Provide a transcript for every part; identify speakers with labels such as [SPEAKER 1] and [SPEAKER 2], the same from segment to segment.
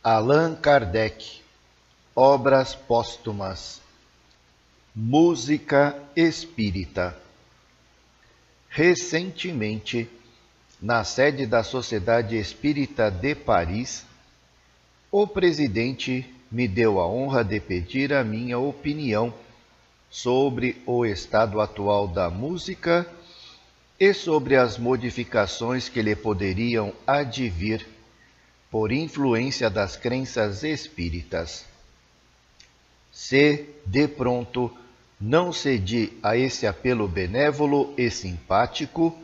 [SPEAKER 1] Allan Kardec, Obras Póstumas, Música Espírita. Recentemente, na sede da Sociedade Espírita de Paris, o presidente me deu a honra de pedir a minha opinião sobre o estado atual da música e sobre as modificações que lhe poderiam advir por influência das crenças espíritas. Se, de pronto, não cedi a esse apelo benévolo e simpático,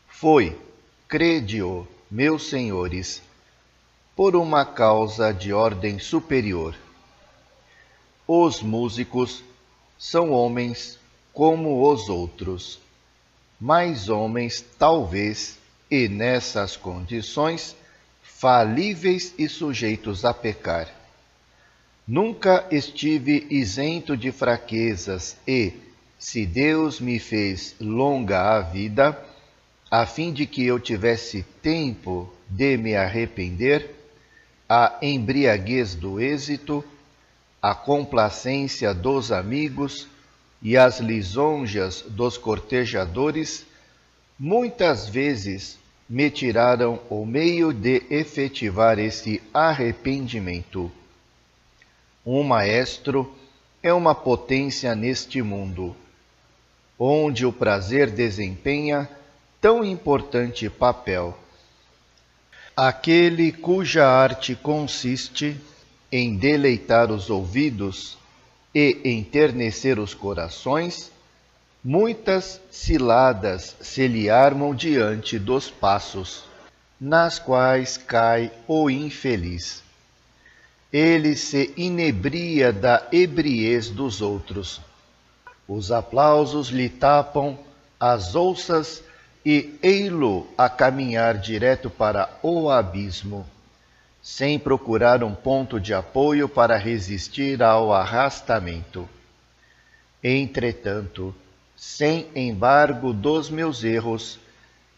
[SPEAKER 1] foi, crede-o, meus senhores, por uma causa de ordem superior. Os músicos são homens como os outros, mais homens talvez, e nessas condições, falíveis e sujeitos a pecar. Nunca estive isento de fraquezas e, se Deus me fez longa a vida, a fim de que eu tivesse tempo de me arrepender, a embriaguez do êxito, a complacência dos amigos e as lisonjas dos cortejadores, muitas vezes me tiraram o meio de efetivar esse arrependimento. Um maestro é uma potência neste mundo, onde o prazer desempenha tão importante papel. Aquele cuja arte consiste em deleitar os ouvidos e enternecer os corações, muitas ciladas se lhe armam diante dos passos, nas quais cai o infeliz. Ele se inebria da ebriez dos outros. Os aplausos lhe tapam as ouças e ei-lo a caminhar direto para o abismo, sem procurar um ponto de apoio para resistir ao arrastamento. Entretanto, sem embargo dos meus erros,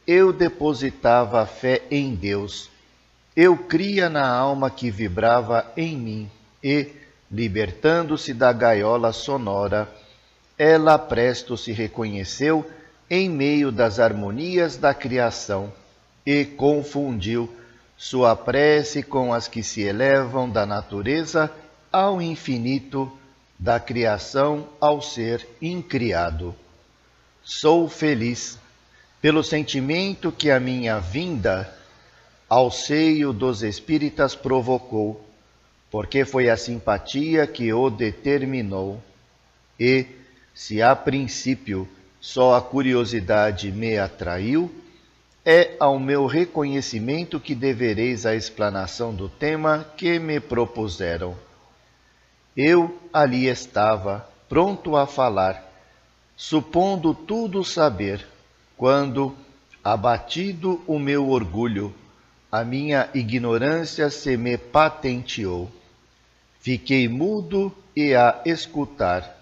[SPEAKER 1] eu depositava a fé em Deus. Eu cria na alma que vibrava em mim e, libertando-se da gaiola sonora, ela presto se reconheceu em meio das harmonias da criação e confundiu sua prece com as que se elevam da natureza ao infinito, da criação ao ser incriado. Sou feliz pelo sentimento que a minha vinda ao seio dos espíritas provocou, porque foi a simpatia que o determinou. E, se a princípio só a curiosidade me atraiu, é ao meu reconhecimento que devereis a explanação do tema que me propuseram. Eu ali estava, pronto a falar, supondo tudo saber, quando, abatido o meu orgulho, a minha ignorância se me patenteou. Fiquei mudo e a escutar.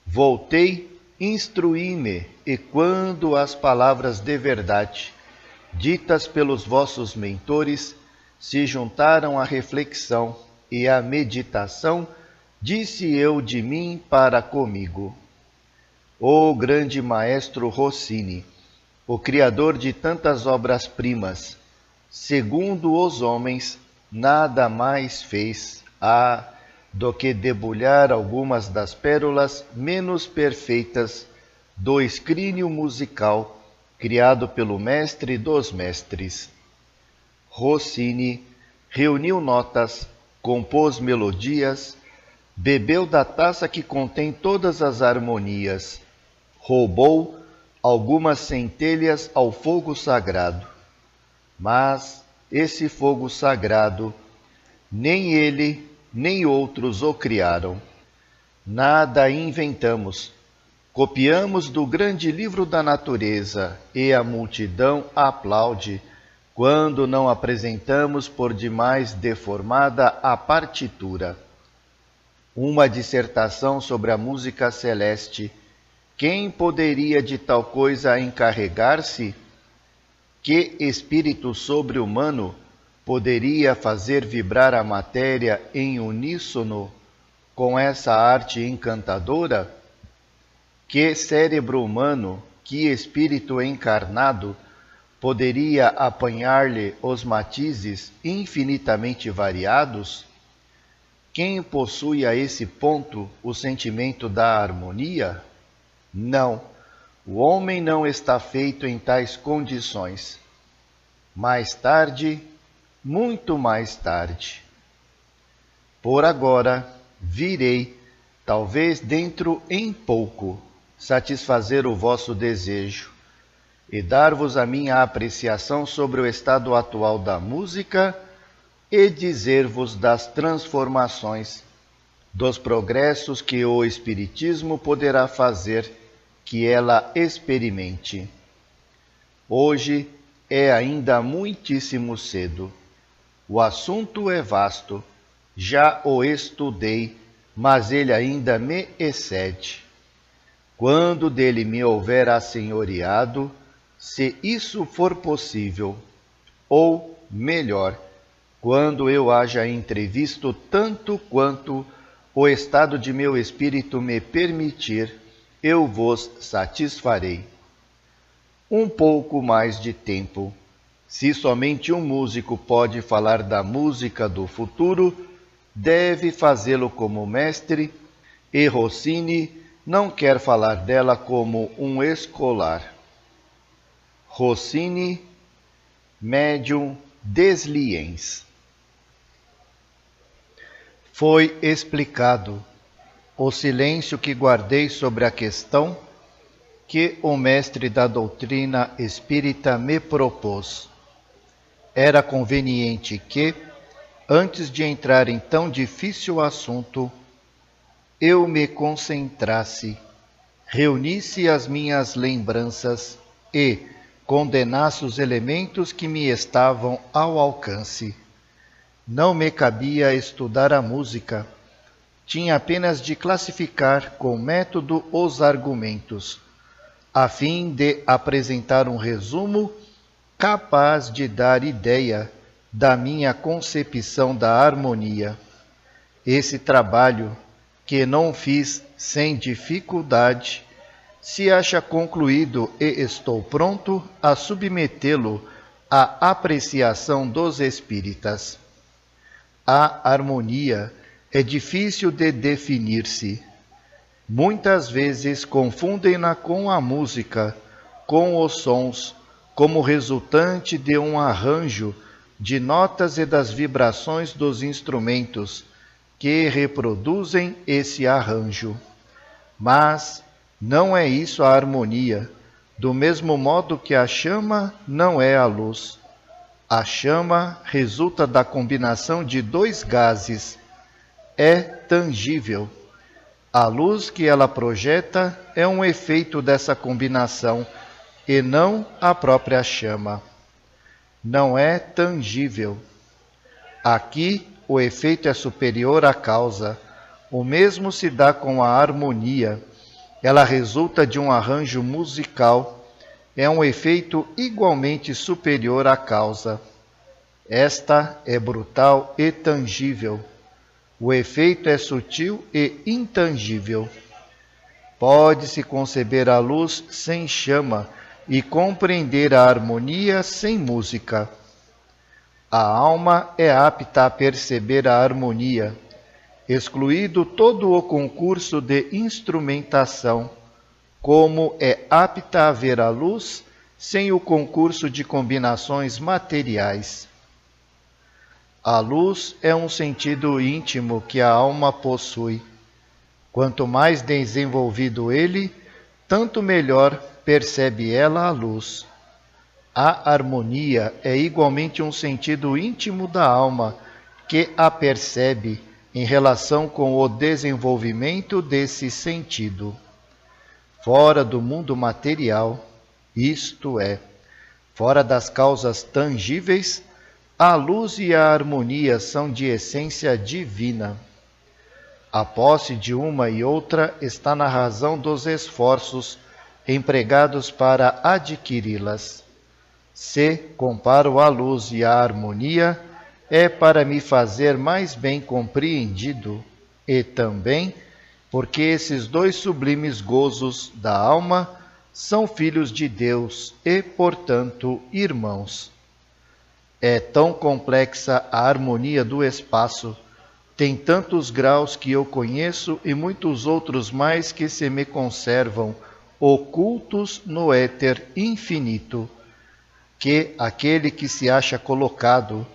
[SPEAKER 1] Voltei, instruí-me, e quando as palavras de verdade, ditas pelos vossos mentores, se juntaram à reflexão e à meditação, disse eu de mim para comigo: o grande maestro Rossini, o criador de tantas obras-primas, segundo os homens, nada mais fez do que debulhar algumas das pérolas menos perfeitas do escrínio musical criado pelo mestre dos mestres. Rossini reuniu notas, compôs melodias, bebeu da taça que contém todas as harmonias, roubou algumas centelhas ao fogo sagrado. Mas esse fogo sagrado, nem ele, nem outros o criaram. Nada inventamos. Copiamos do grande livro da natureza e a multidão aplaude quando não apresentamos por demais deformada a partitura. Uma dissertação sobre a música celeste. Quem poderia de tal coisa encarregar-se? Que espírito sobre-humano poderia fazer vibrar a matéria em uníssono com essa arte encantadora? Que cérebro humano, que espírito encarnado poderia apanhar-lhe os matizes infinitamente variados? Quem possui a esse ponto o sentimento da harmonia? Não, o homem não está feito em tais condições. Mais tarde, muito mais tarde. Por agora, virei, talvez dentro em pouco, satisfazer o vosso desejo e dar-vos a minha apreciação sobre o estado atual da música e dizer-vos das transformações, dos progressos que o Espiritismo poderá fazer que ela experimente. Hoje é ainda muitíssimo cedo. O assunto é vasto, já o estudei, mas ele ainda me excede. Quando dele me houver assenhoreado, se isso for possível, ou, melhor, quando eu haja entrevisto tanto quanto o estado de meu espírito me permitir, eu vos satisfarei. Um pouco mais de tempo. Se somente um músico pode falar da música do futuro, deve fazê-lo como mestre, e Rossini não quer falar dela como um escolar. Rossini, Médium Desliens. Foi explicado o silêncio que guardei sobre a questão que o mestre da doutrina espírita me propôs. Era conveniente que, antes de entrar em tão difícil assunto, eu me concentrasse, reunisse as minhas lembranças e condenasse os elementos que me estavam ao alcance. Não me cabia estudar a música, tinha apenas de classificar com método os argumentos, a fim de apresentar um resumo capaz de dar ideia da minha concepção da harmonia. Esse trabalho, que não fiz sem dificuldade, se acha concluído e estou pronto a submetê-lo à apreciação dos espíritas. A harmonia é difícil de definir-se. Muitas vezes confundem-na com a música, com os sons, como resultante de um arranjo de notas e das vibrações dos instrumentos que reproduzem esse arranjo. Mas não é isso a harmonia, do mesmo modo que a chama não é a luz. A chama resulta da combinação de dois gases, é tangível. A luz que ela projeta é um efeito dessa combinação e não a própria chama. Não é tangível. Aqui o efeito é superior à causa. O mesmo se dá com a harmonia. Ela resulta de um arranjo musical. É um efeito igualmente superior à causa. Esta é brutal e tangível. O efeito é sutil e intangível. Pode-se conceber a luz sem chama e compreender a harmonia sem música. A alma é apta a perceber a harmonia, excluído todo o concurso de instrumentação, como é apta a ver a luz sem o concurso de combinações materiais. A luz é um sentido íntimo que a alma possui. Quanto mais desenvolvido ele, tanto melhor percebe ela a luz. A harmonia é igualmente um sentido íntimo da alma que a percebe em relação com o desenvolvimento desse sentido. Fora do mundo material, isto é, fora das causas tangíveis, a luz e a harmonia são de essência divina. A posse de uma e outra está na razão dos esforços empregados para adquiri-las. Se comparo a luz e a harmonia, é para me fazer mais bem compreendido, e também porque esses dois sublimes gozos da alma são filhos de Deus e, portanto, irmãos. É tão complexa a harmonia do espaço, tem tantos graus que eu conheço e muitos outros mais que se me conservam ocultos no éter infinito, que aquele que se acha colocado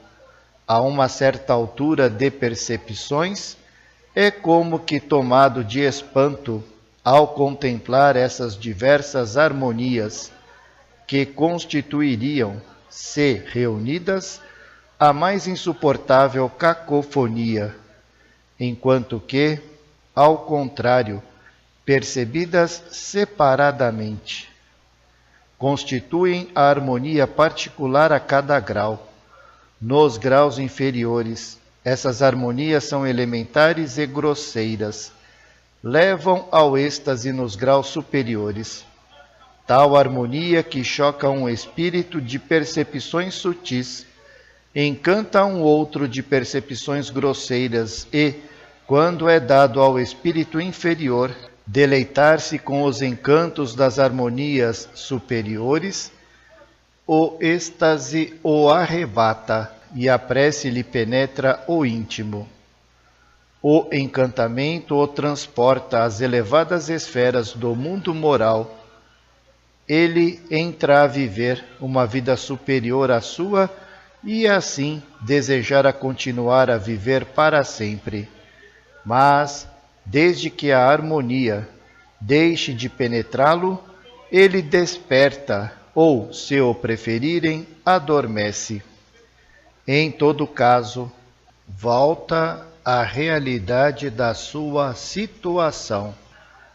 [SPEAKER 1] a uma certa altura de percepções é como que tomado de espanto ao contemplar essas diversas harmonias que constituiriam, se reunidas, a mais insuportável cacofonia, enquanto que, ao contrário, percebidas separadamente, constituem a harmonia particular a cada grau. Nos graus inferiores, essas harmonias são elementares e grosseiras, levam ao êxtase nos graus superiores. Tal harmonia que choca um espírito de percepções sutis, encanta um outro de percepções grosseiras e, quando é dado ao espírito inferior deleitar-se com os encantos das harmonias superiores, o êxtase o arrebata e a prece lhe penetra o íntimo. O encantamento o transporta às elevadas esferas do mundo moral. Ele entra a viver uma vida superior à sua e assim desejar continuar a viver para sempre. Mas, desde que a harmonia deixe de penetrá-lo, ele desperta ou, se o preferirem, adormece. Em todo caso, volta à realidade da sua situação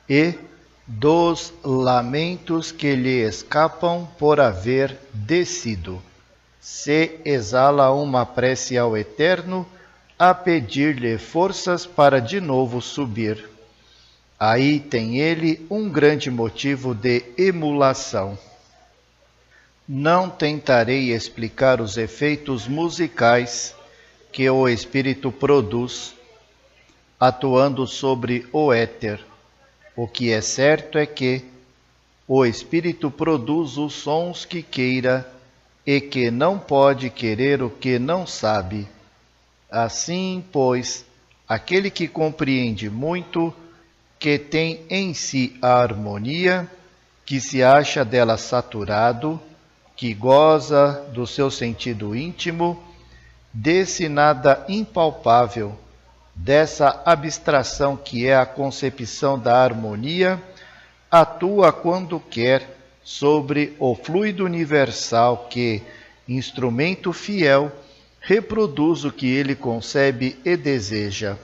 [SPEAKER 1] e dos lamentos que lhe escapam por haver descido. Se exala uma prece ao Eterno a pedir-lhe forças para de novo subir. Aí tem ele um grande motivo de emulação. Não tentarei explicar os efeitos musicais que o espírito produz, atuando sobre o éter. O que é certo é que o espírito produz os sons que queira e que não pode querer o que não sabe. Assim, pois, aquele que compreende muito, que tem em si a harmonia, que se acha dela saturado, que goza do seu sentido íntimo, desse nada impalpável, dessa abstração que é a concepção da harmonia, atua quando quer sobre o fluido universal que, instrumento fiel, reproduz o que ele concebe e deseja.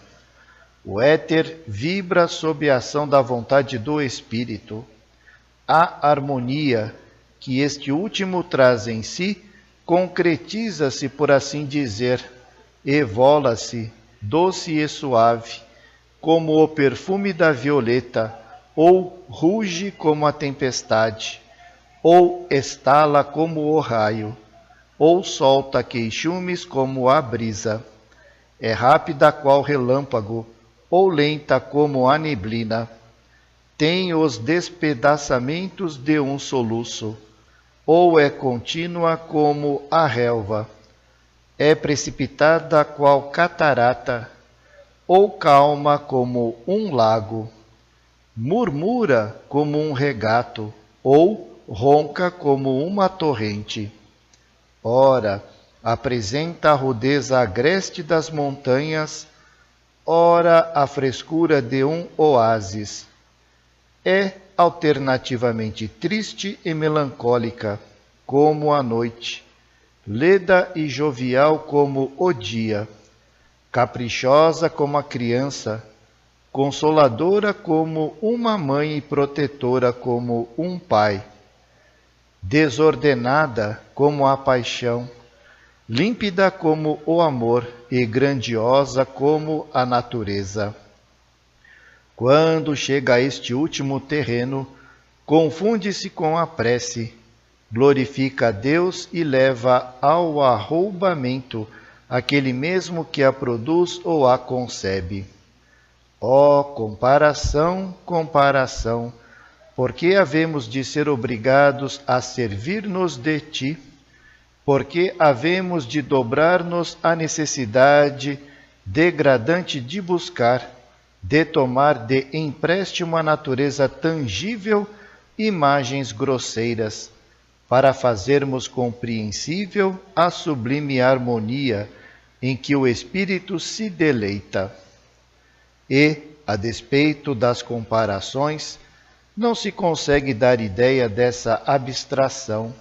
[SPEAKER 1] O éter vibra sob a ação da vontade do espírito. A harmonia que este último traz em si concretiza-se, por assim dizer, evola-se, doce e suave, como o perfume da violeta, ou ruge como a tempestade, ou estala como o raio, ou solta queixumes como a brisa. É rápida qual relâmpago, ou lenta como a neblina. Tem os despedaçamentos de um soluço, ou é contínua como a relva. É precipitada qual catarata, ou calma como um lago. Murmura como um regato, ou ronca como uma torrente. Ora, apresenta a rudeza agreste das montanhas, ora a frescura de um oásis. É alternativamente triste e melancólica, como a noite, leda e jovial como o dia, caprichosa como a criança, consoladora como uma mãe e protetora como um pai, desordenada como a paixão, límpida como o amor e grandiosa como a natureza. Quando chega a este último terreno, confunde-se com a prece, glorifica a Deus e leva ao arroubamento aquele mesmo que a produz ou a concebe. Ó comparação, comparação, por que havemos de ser obrigados a servir-nos de ti? Porque havemos de dobrar-nos à necessidade degradante de buscar, de tomar de empréstimo a natureza tangível imagens grosseiras, para fazermos compreensível a sublime harmonia em que o Espírito se deleita. E, a despeito das comparações, não se consegue dar ideia dessa abstração,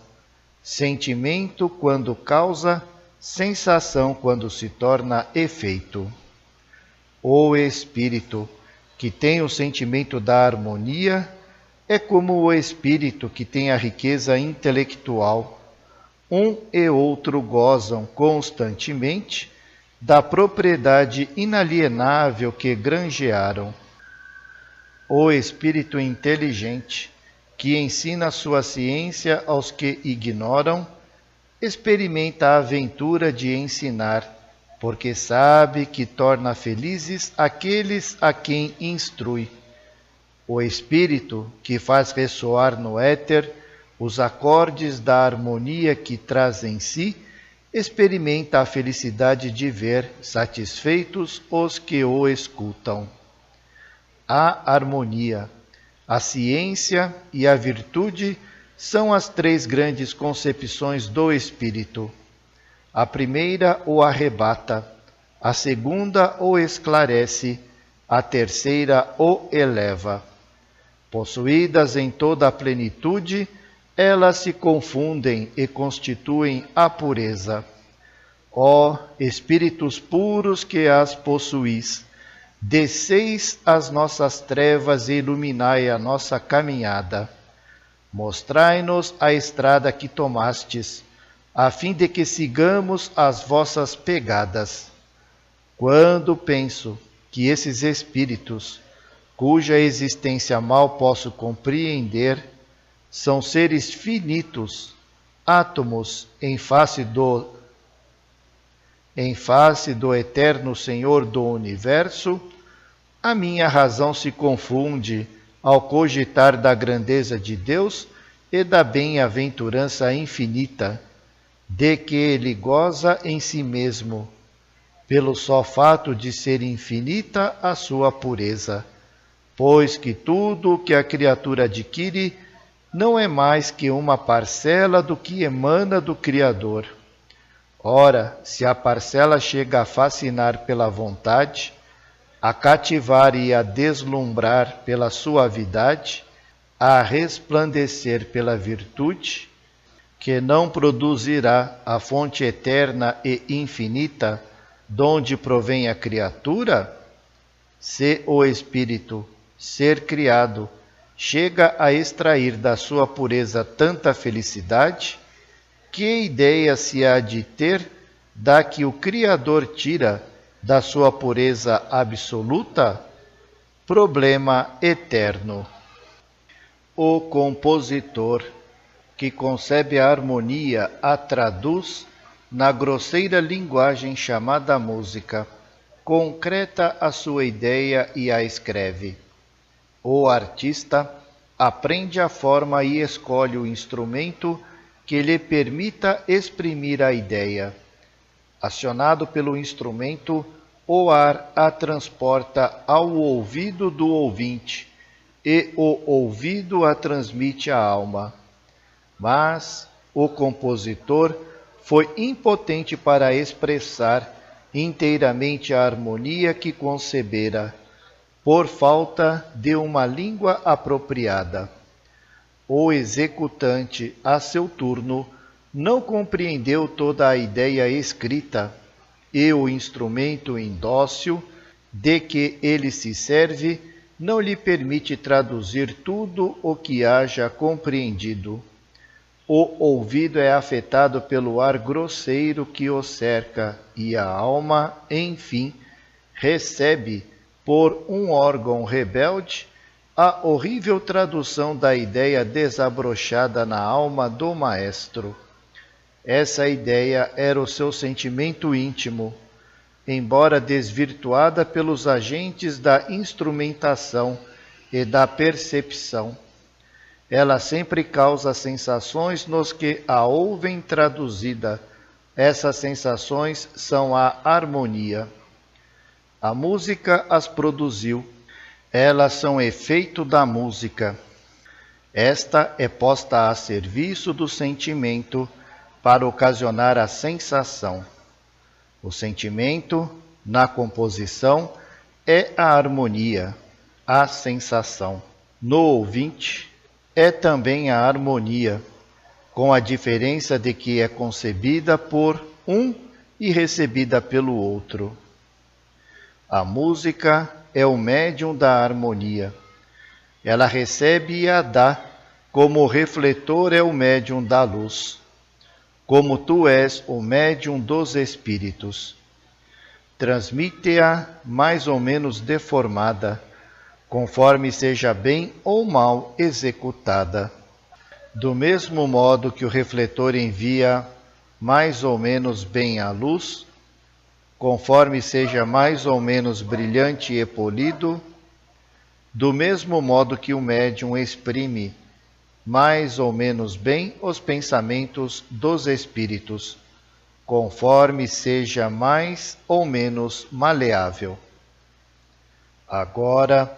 [SPEAKER 1] sentimento quando causa, sensação quando se torna efeito. O Espírito, que tem o sentimento da harmonia, é como o espírito que tem a riqueza intelectual. Um e outro gozam constantemente da propriedade inalienável que granjearam. O espírito inteligente, que ensina sua ciência aos que ignoram, experimenta a aventura de ensinar, porque sabe que torna felizes aqueles a quem instrui. O espírito, que faz ressoar no éter os acordes da harmonia que traz em si, experimenta a felicidade de ver satisfeitos os que o escutam. A harmonia, a ciência e a virtude são as três grandes concepções do espírito. A primeira o arrebata, a segunda o esclarece, a terceira o eleva. Possuídas em toda a plenitude, elas se confundem e constituem a pureza. Ó espíritos puros que as possuís, desceis as nossas trevas e iluminai a nossa caminhada. Mostrai-nos a estrada que tomastes, a fim de que sigamos as vossas pegadas. Quando penso que esses espíritos, cuja existência mal posso compreender, são seres finitos, átomos em face do eterno Senhor do Universo, a minha razão se confunde ao cogitar da grandeza de Deus e da bem-aventurança infinita, de que Ele goza em si mesmo, pelo só fato de ser infinita a sua pureza, pois que tudo o que a criatura adquire não é mais que uma parcela do que emana do Criador. Ora, se a parcela chega a fascinar pela vontade, a cativar e a deslumbrar pela suavidade, a resplandecer pela virtude, que não produzirá a fonte eterna e infinita, donde provém a criatura? Se o espírito, ser criado, chega a extrair da sua pureza tanta felicidade, que ideia se há de ter da que o Criador tira da sua pureza absoluta? Problema eterno. O compositor, que concebe a harmonia, a traduz na grosseira linguagem chamada música, concreta a sua ideia e a escreve. O artista aprende a forma e escolhe o instrumento que lhe permita exprimir a ideia. Acionado pelo instrumento, o ar a transporta ao ouvido do ouvinte e o ouvido a transmite à alma. Mas o compositor foi impotente para expressar inteiramente a harmonia que concebera, por falta de uma língua apropriada. O executante, a seu turno, não compreendeu toda a ideia escrita e o instrumento indócil de que ele se serve não lhe permite traduzir tudo o que haja compreendido. O ouvido é afetado pelo ar grosseiro que o cerca e a alma, enfim, recebe, por um órgão rebelde, a horrível tradução da ideia desabrochada na alma do maestro. Essa ideia era o seu sentimento íntimo, embora desvirtuada pelos agentes da instrumentação e da percepção. Ela sempre causa sensações nos que a ouvem traduzida. Essas sensações são a harmonia. A música as produziu. Elas são efeito da música. Esta é posta a serviço do sentimento para ocasionar a sensação. O sentimento, na composição, é a harmonia, a sensação. No ouvinte, é também a harmonia, com a diferença de que é concebida por um e recebida pelo outro. A música é o médium da harmonia. Ela recebe e a dá, como o refletor é o médium da luz. Como tu és o médium dos espíritos. Transmite-a mais ou menos deformada, conforme seja bem ou mal executada. Do mesmo modo que o refletor envia mais ou menos bem a luz, conforme seja mais ou menos brilhante e polido, do mesmo modo que o médium exprime mais ou menos bem os pensamentos dos espíritos, conforme seja mais ou menos maleável. Agora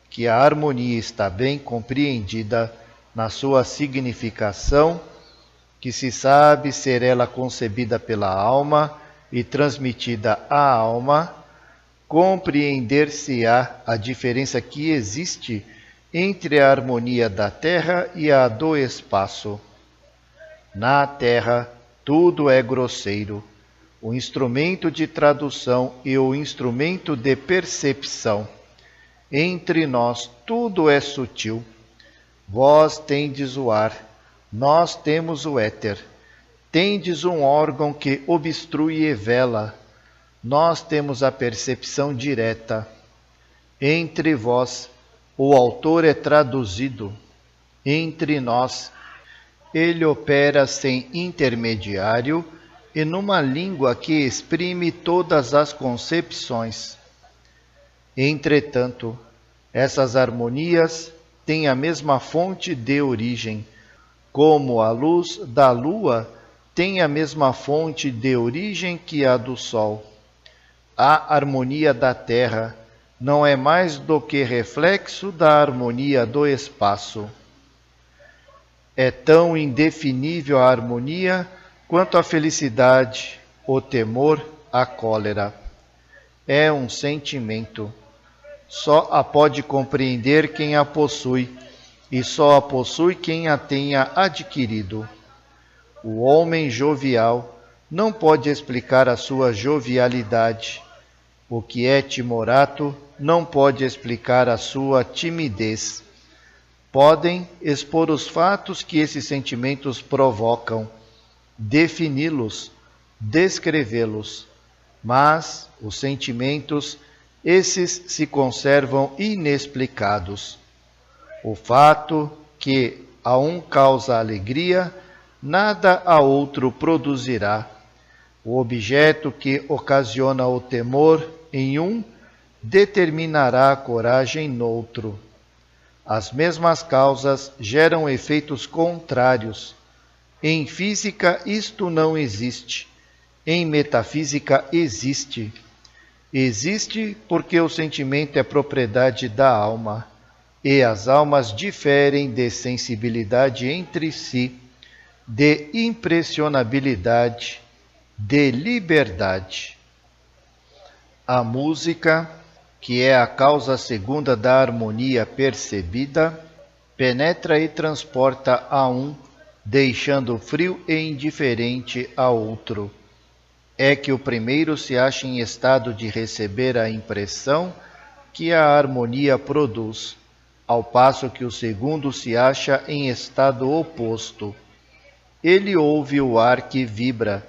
[SPEAKER 1] que a harmonia está bem compreendida na sua significação, que se sabe ser ela concebida pela alma e transmitida à alma, compreender-se-á a diferença que existe entre a harmonia da terra e a do espaço. Na terra, tudo é grosseiro, o instrumento de tradução e o instrumento de percepção. Entre nós, tudo é sutil. Vós tendes o ar, nós temos o éter. Tendes um órgão que obstrui e vela. Nós temos a percepção direta. Entre vós, o autor é traduzido. Entre nós, ele opera sem intermediário e numa língua que exprime todas as concepções. Entretanto, essas harmonias têm a mesma fonte de origem, como a luz da lua tem a mesma fonte de origem que a do sol. A harmonia da terra não é mais do que reflexo da harmonia do espaço. É tão indefinível a harmonia quanto a felicidade, o temor, a cólera. É um sentimento. Só a pode compreender quem a possui, e só a possui quem a tenha adquirido. O homem jovial não pode explicar a sua jovialidade. O que é timorato não pode explicar a sua timidez. Podem expor os fatos que esses sentimentos provocam, defini-los, descrevê-los, mas os sentimentos, esses se conservam inexplicados. O fato que a um causa alegria, nada a outro produzirá. O objeto que ocasiona o temor em um, determinará a coragem noutro. As mesmas causas geram efeitos contrários. Em física isto não existe. Em metafísica existe. Existe porque o sentimento é propriedade da alma, e as almas diferem de sensibilidade entre si, de impressionabilidade, de liberdade. A música, que é a causa segunda da harmonia percebida, penetra e transporta a um, deixando frio e indiferente a outro. É que o primeiro se acha em estado de receber a impressão que a harmonia produz, ao passo que o segundo se acha em estado oposto. Ele ouve o ar que vibra,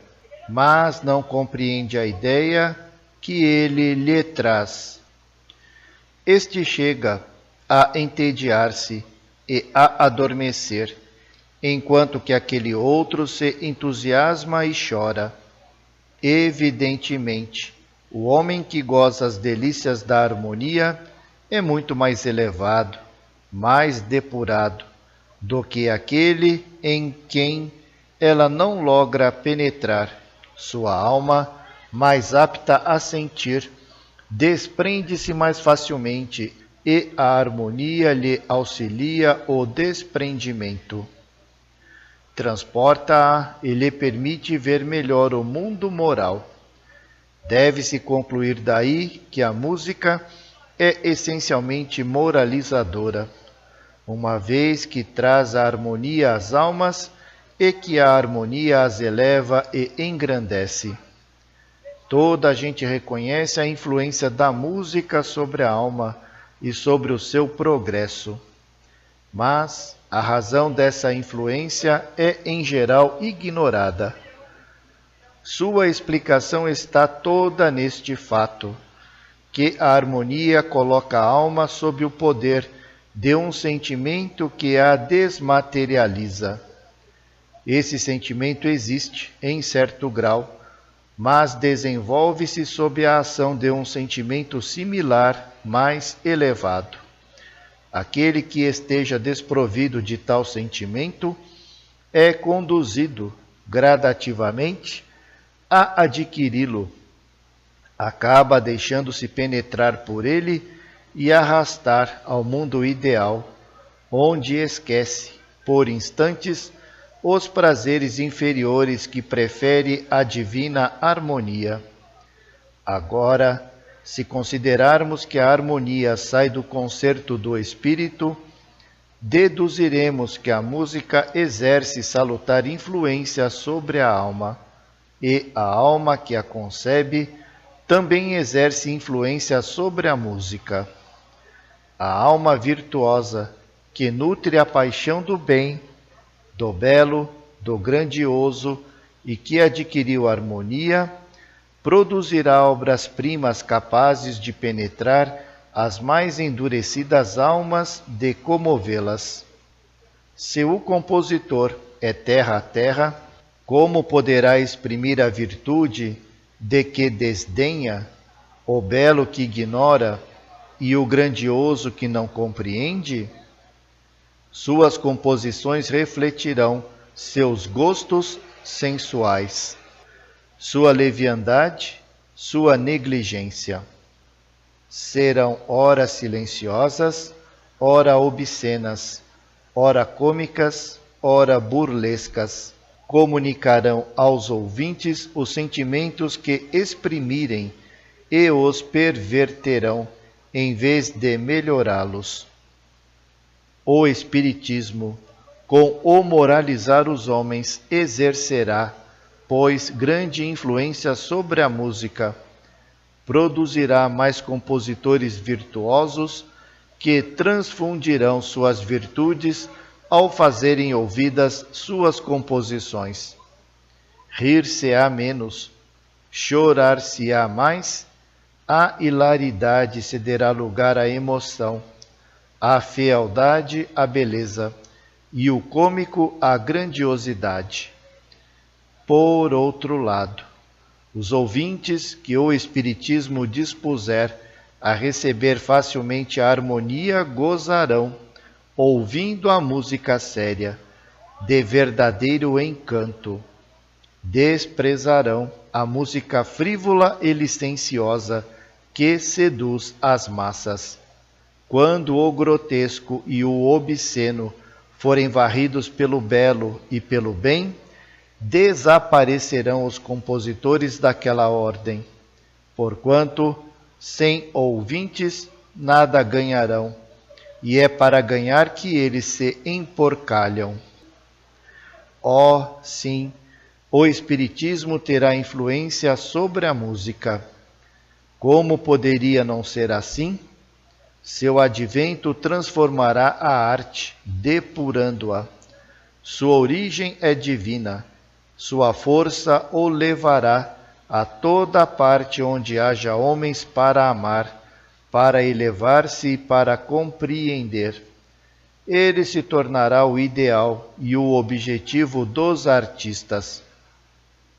[SPEAKER 1] mas não compreende a ideia que ele lhe traz. Este chega a entediar-se e a adormecer, enquanto que aquele outro se entusiasma e chora. Evidentemente, o homem que goza as delícias da harmonia é muito mais elevado, mais depurado, do que aquele em quem ela não logra penetrar. Sua alma, mais apta a sentir, desprende-se mais facilmente e a harmonia lhe auxilia o desprendimento. Transporta-a e lhe permite ver melhor o mundo moral. Deve-se concluir daí que a música é essencialmente moralizadora, uma vez que traz a harmonia às almas e que a harmonia as eleva e engrandece. Toda a gente reconhece a influência da música sobre a alma e sobre o seu progresso. Mas a razão dessa influência é, em geral, ignorada. Sua explicação está toda neste fato, que a harmonia coloca a alma sob o poder de um sentimento que a desmaterializa. Esse sentimento existe, em certo grau, mas desenvolve-se sob a ação de um sentimento similar, mais elevado. Aquele que esteja desprovido de tal sentimento é conduzido gradativamente a adquiri-lo. Acaba deixando-se penetrar por ele e arrastar ao mundo ideal, onde esquece, por instantes, os prazeres inferiores que prefere a divina harmonia. Agora, se considerarmos que a harmonia sai do concerto do espírito, deduziremos que a música exerce salutar influência sobre a alma, e a alma que a concebe também exerce influência sobre a música. A alma virtuosa, que nutre a paixão do bem, do belo, do grandioso e que adquiriu harmonia, produzirá obras-primas capazes de penetrar as mais endurecidas almas, de comovê-las. Se o compositor é terra a terra, como poderá exprimir a virtude de que desdenha, o belo que ignora e o grandioso que não compreende? Suas composições refletirão seus gostos sensuais, sua leviandade, sua negligência. Serão ora silenciosas, ora obscenas, ora cômicas, ora burlescas. Comunicarão aos ouvintes os sentimentos que exprimirem e os perverterão, em vez de melhorá-los. O Espiritismo, com o moralizar os homens, exercerá, pois, grande influência sobre a música. Produzirá mais compositores virtuosos que transfundirão suas virtudes ao fazerem ouvidas suas composições. Rir-se-á menos, chorar-se-á mais, a hilaridade cederá lugar à emoção, a fealdade à beleza e o cômico à grandiosidade. Por outro lado, os ouvintes que o Espiritismo dispuser a receber facilmente a harmonia gozarão, ouvindo a música séria, de verdadeiro encanto. Desprezarão a música frívola e licenciosa que seduz as massas. Quando o grotesco e o obsceno forem varridos pelo belo e pelo bem, desaparecerão os compositores daquela ordem, porquanto, sem ouvintes, nada ganharão, e é para ganhar que eles se emporcalham. Oh, sim, o Espiritismo terá influência sobre a música. Como poderia não ser assim? Seu advento transformará a arte, depurando-a. Sua origem é divina. Sua força o levará a toda parte onde haja homens para amar, para elevar-se e para compreender. ele se tornará o ideal e o objetivo dos artistas.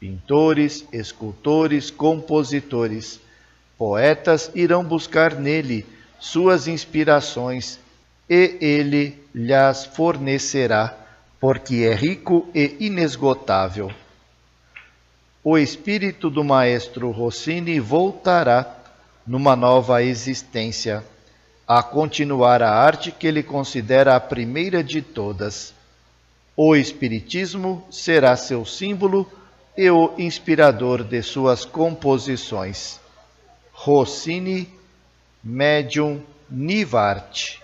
[SPEAKER 1] Pintores, escultores, compositores, poetas irão buscar nele suas inspirações e ele lhas fornecerá, porque é rico e inesgotável. O espírito do maestro Rossini voltará numa nova existência, a continuar a arte que ele considera a primeira de todas. O espiritismo será seu símbolo e o inspirador de suas composições. Rossini, Medium Nivarte.